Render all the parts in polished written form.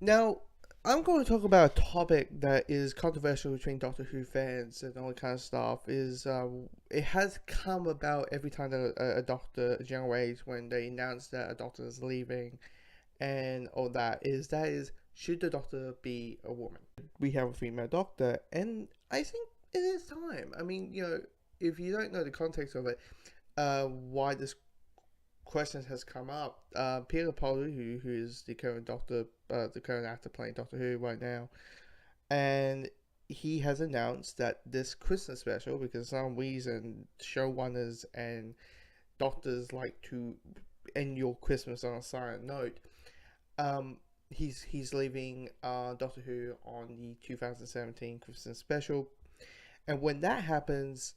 Now, I'm going to talk about a topic that is controversial between Doctor Who fans and all that kind of stuff. It has come about every time that a Doctor generates when they announce that a Doctor is leaving and all that. That is should the Doctor be a woman? We have a female Doctor, and I think it is time. I mean, if you don't know the context of it, why this questions has come up. Peter Capaldi, who is the current Doctor, the current actor playing Doctor Who right now, and he has announced that this Christmas special, because for some reason showrunners and doctors like to end your Christmas on a silent note. Um, he's leaving Doctor Who on the 2017 Christmas special, and when that happens,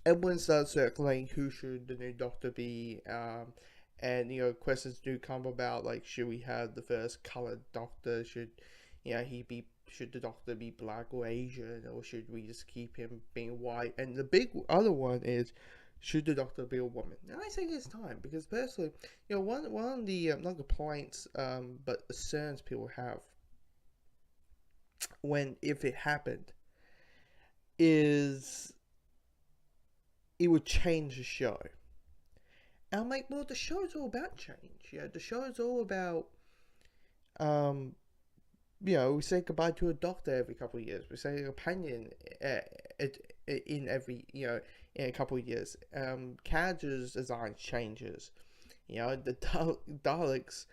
everyone starts circulating who should the new Doctor be. And questions do come about, like, should we have the first colored Doctor? Should the Doctor be black or Asian, or should we just keep him being white? And the big other one is, should the Doctor be a woman? And I think it's time, because personally, one of the not complaints, but concerns people have when if it happened is it would change the show. And I'm like, well, the show is all about change. The show is all about, um, we say goodbye to a doctor every couple of years. We say a companion in every, in a couple of years. Characters' design changes. The Daleks,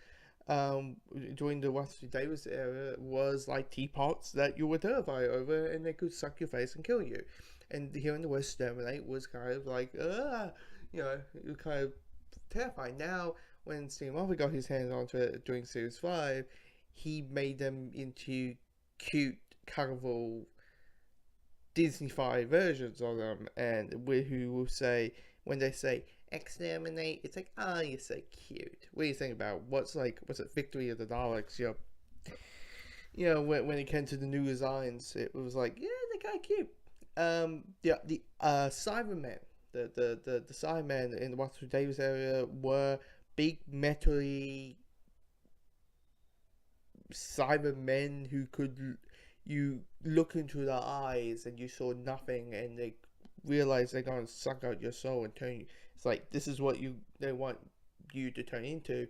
during the Wesley Davis era, was like teapots that you were terrified over, and they could suck your face and kill you. And here in the West, Exterminate was kind of like, it was kind of terrifying. Now, when Steve Moffat got his hands onto it during Series 5, he made them into cute, colorful Disney-fied versions of them, and who will say, when they say exterminate, it's like, oh, you're so cute. What do you think about what's it, Victory of the Daleks? When it came to the new designs, it was like, yeah, they're kind of cute. The Cybermen, the Cybermen in the Watson Davis area were big metally Cybermen who could, you look into their eyes and you saw nothing, and they realize they're gonna suck out your soul and turn you. It's like, this is what they want you to turn into.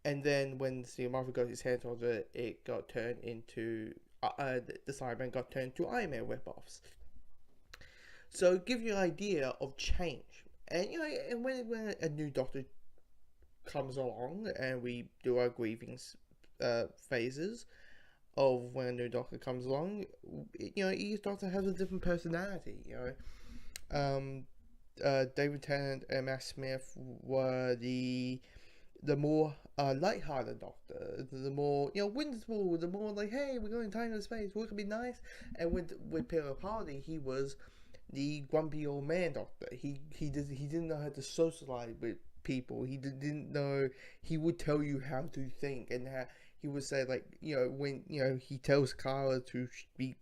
And then when Steve Marvel got his hands on it, it got turned into the Cybermen got turned to Iron Man ripoffs. So give you an idea of change. And and when a new Doctor comes along, and we do our grieving phases of when a new Doctor comes along, each Doctor has a different personality. Um, David Tennant and Matt Smith were the more light-hearted Doctor, the more whimsical, the more like, hey, we're going time to space, wouldn't it be nice? And with Peter Capaldi, he was the grumpy old man Doctor. He didn't know how to socialize with people. He didn't know. He would tell you how to think, and how he would say, like, when he tells Carla to be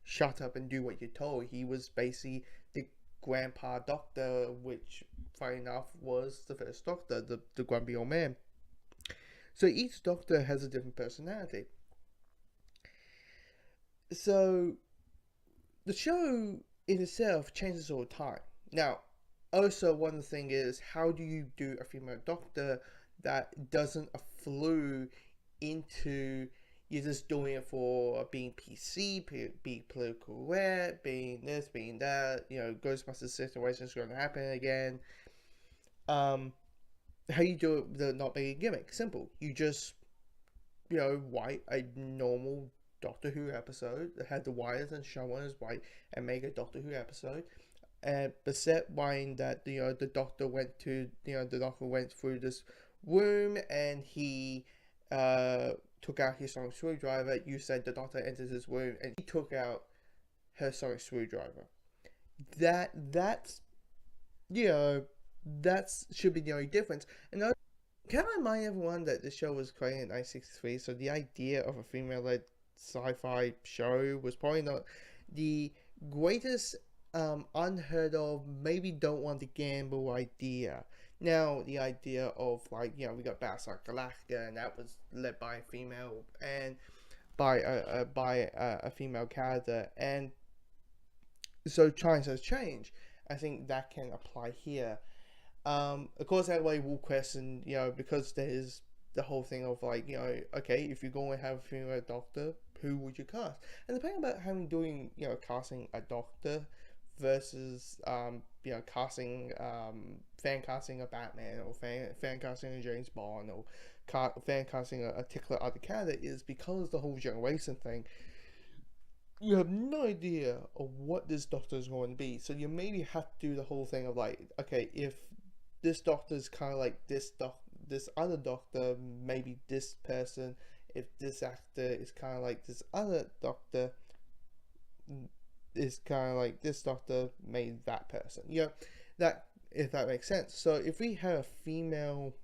shut up and do what you're told. He was basically the grandpa Doctor, which, funny enough, was the first Doctor, the grumpy old man. So each Doctor has a different personality. So the show in itself changes all the time. Now, also one thing is, how do you do a female Doctor that doesn't flew into, you're just doing it for being PC, being political correct, being this, being that, Ghostbusters situation is going to happen again. How you do it without not being a gimmick? Simple. You just, write a normal Doctor Who episode that had the wires and showrunners white, and make a Doctor Who episode. And Bassett writing that the Doctor went to the Doctor went through this room, and he took out his sonic screwdriver. You said the Doctor enters this room and he took out her sonic screwdriver. That's that should be the only difference. And can I remind everyone that the show was created in 1963, so the idea of a female-led sci-fi show was probably not the greatest, unheard of, maybe don't want to gamble idea. Now the idea of like, you know, we got Battlestar Galactica, and that was led by a female and by a female character, and so times has changed. I think that can apply here. Of course, that way will question, you know, because there's the whole thing of like, you know, okay, if you're going to have a female doctor, who would you cast? And the thing about having doing, you know, casting a doctor versus, you know, casting, fan casting a Batman, or fan casting a James Bond, or fan casting a particular other character, is because the whole generation thing. You have no idea of what this doctor is going to be, so you maybe have to do the whole thing of like, okay, if this doctor is kind of like this other doctor, maybe this person. If this actor is kind of like this other doctor, is kind of like this doctor, made that person. You know, that, if that makes sense. So if we have a female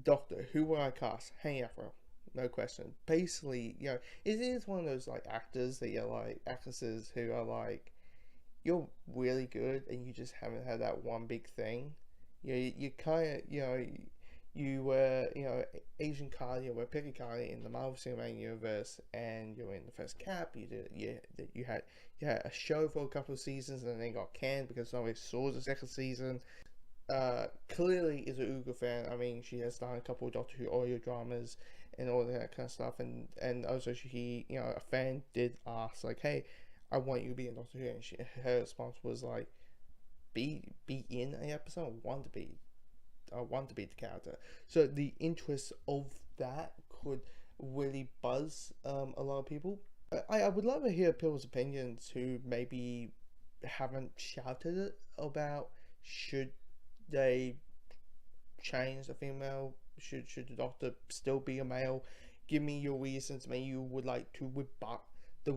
doctor, who will I cast? Henny Afro, no question. Basically, you know, it is one of those like actors that you're like, actresses who are like, you're really good and you just haven't had that one big thing. You kind of, you know, you were, you know, Asian Cardi, or Peggy Cardi in the Marvel Cinematic Universe, and you were in the first Cap. You had a show for a couple of seasons, and then they got canned because nobody saw the second season. Clearly is a Ugo fan. I mean, she has done a couple of Doctor Who audio dramas and all that kind of stuff, and also she, you know, a fan did ask like, hey, I want you to be in Doctor Who, and her response was like, be in an episode. I want to be the character. So the interest of that could really buzz a lot of people. I would love to hear people's opinions who maybe haven't shouted it about, should they change the female, should the doctor still be a male. Give me your reasons. Maybe you would like to rebut the